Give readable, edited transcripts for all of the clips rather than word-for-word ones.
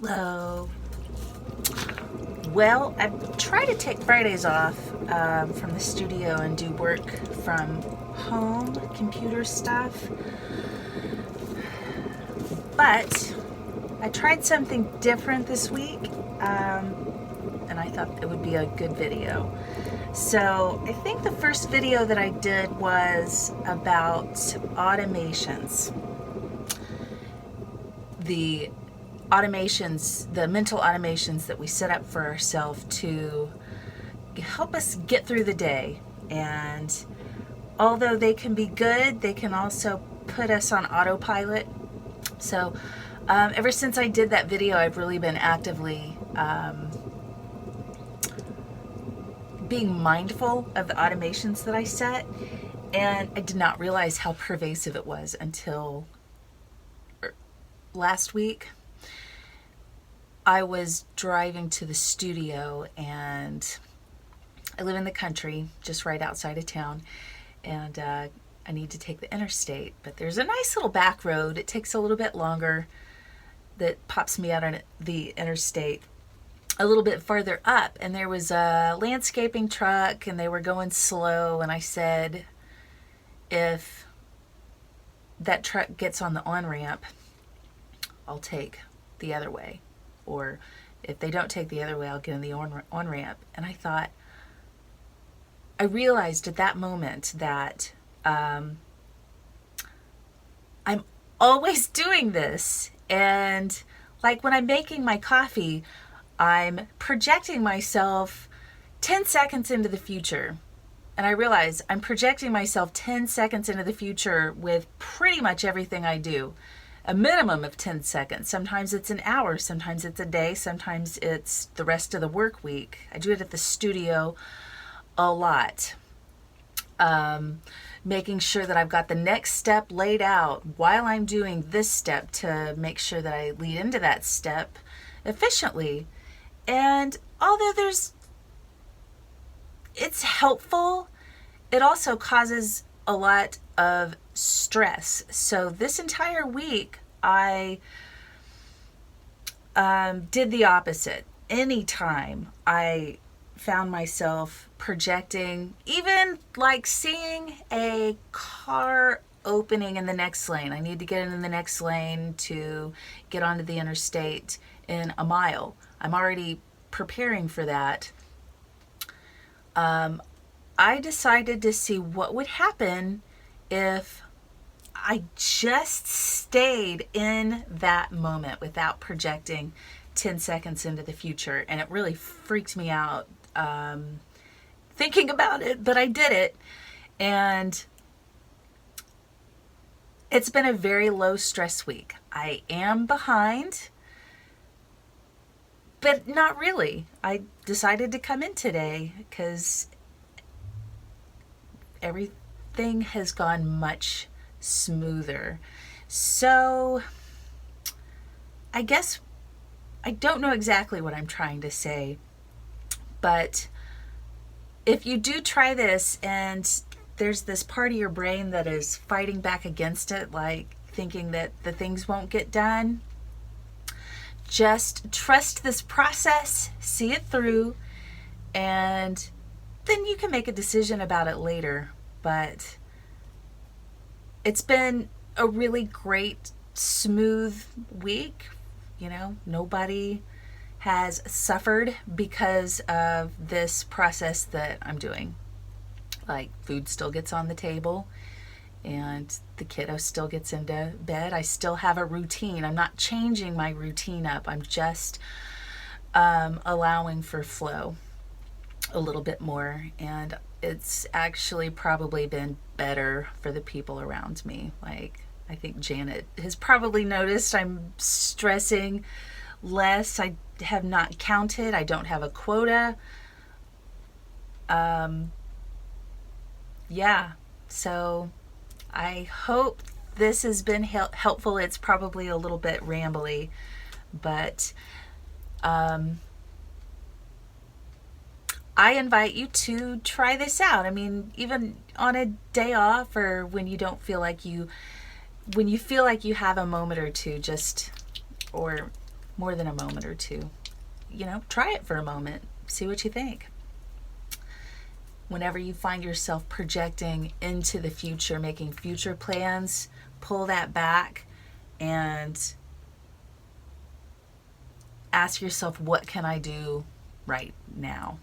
Hello. Well, I try to take Fridays off from the studio and do work from home, computer stuff. But I tried something different this week, and I thought it would be a good video. So I think the first video that I did was about automations. The the mental automations that we set up for ourselves to help us get through the day. And although they can be good, they can also put us on autopilot. So ever since I did that video, I've really been actively being mindful of the automations that I set. And I did not realize how pervasive it was until last week. I was driving to the studio, and I live in the country, just right outside of town, and I need to take the interstate. But there's a nice little back road. It takes a little bit longer that pops me out on the interstate a little bit farther up, and there was a landscaping truck, and they were going slow, and I said, if that truck gets on the on-ramp, I'll take the other way. Or if they don't take the other way, I'll get in the on-ramp. And I realized at that moment that I'm always doing this. And like when I'm making my coffee, I'm projecting myself 10 seconds into the future. And I realize I'm projecting myself 10 seconds into the future with pretty much everything I do. A minimum of 10 seconds. Sometimes it's an hour, sometimes it's a day, sometimes it's the rest of the work week. I do it at the studio a lot. Making sure that I've got the next step laid out while I'm doing this step to make sure that I lead into that step efficiently. And although it's helpful, it also causes a lot of stress. So this entire week I did the opposite. Anytime I found myself projecting, even like seeing a car opening in the next lane, I need to get in the next lane to get onto the interstate in a mile. I'm already preparing for that. I decided to see what would happen if I just stayed in that moment without projecting 10 seconds into the future. And it really freaked me out thinking about it, but I did it. And it's been a very low stress week. I am behind, but not really. I decided to come in today because everything has gone much smoother. So I guess I don't know exactly what I'm trying to say, but if you do try this and there's this part of your brain that is fighting back against it, like thinking that the things won't get done, just trust this process, see it through, and then you can make a decision about it later. But it's been a really great, smooth week. Nobody has suffered because of this process that I'm doing. Like, food still gets on the table, and the kiddo still gets into bed. I still have a routine. I'm not changing my routine up. I'm just allowing for flow a little bit more. And it's actually probably been better for the people around me. Like, I think Janet has probably noticed I'm stressing less. I have not counted. I don't have a quota. Yeah. So I hope this has been helpful. It's probably a little bit rambly, but I invite you to try this out. I mean, even on a day off, or when you don't feel like when you feel like you have a moment or two, or more than a moment or two. Try it for a moment, see what you think. Whenever you find yourself projecting into the future, making future plans, pull that back and ask yourself, what can I do right now?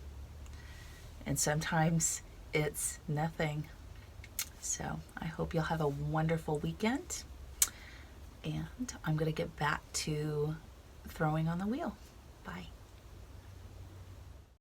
And sometimes it's nothing. So I hope you'll have a wonderful weekend. And I'm going to get back to throwing on the wheel. Bye.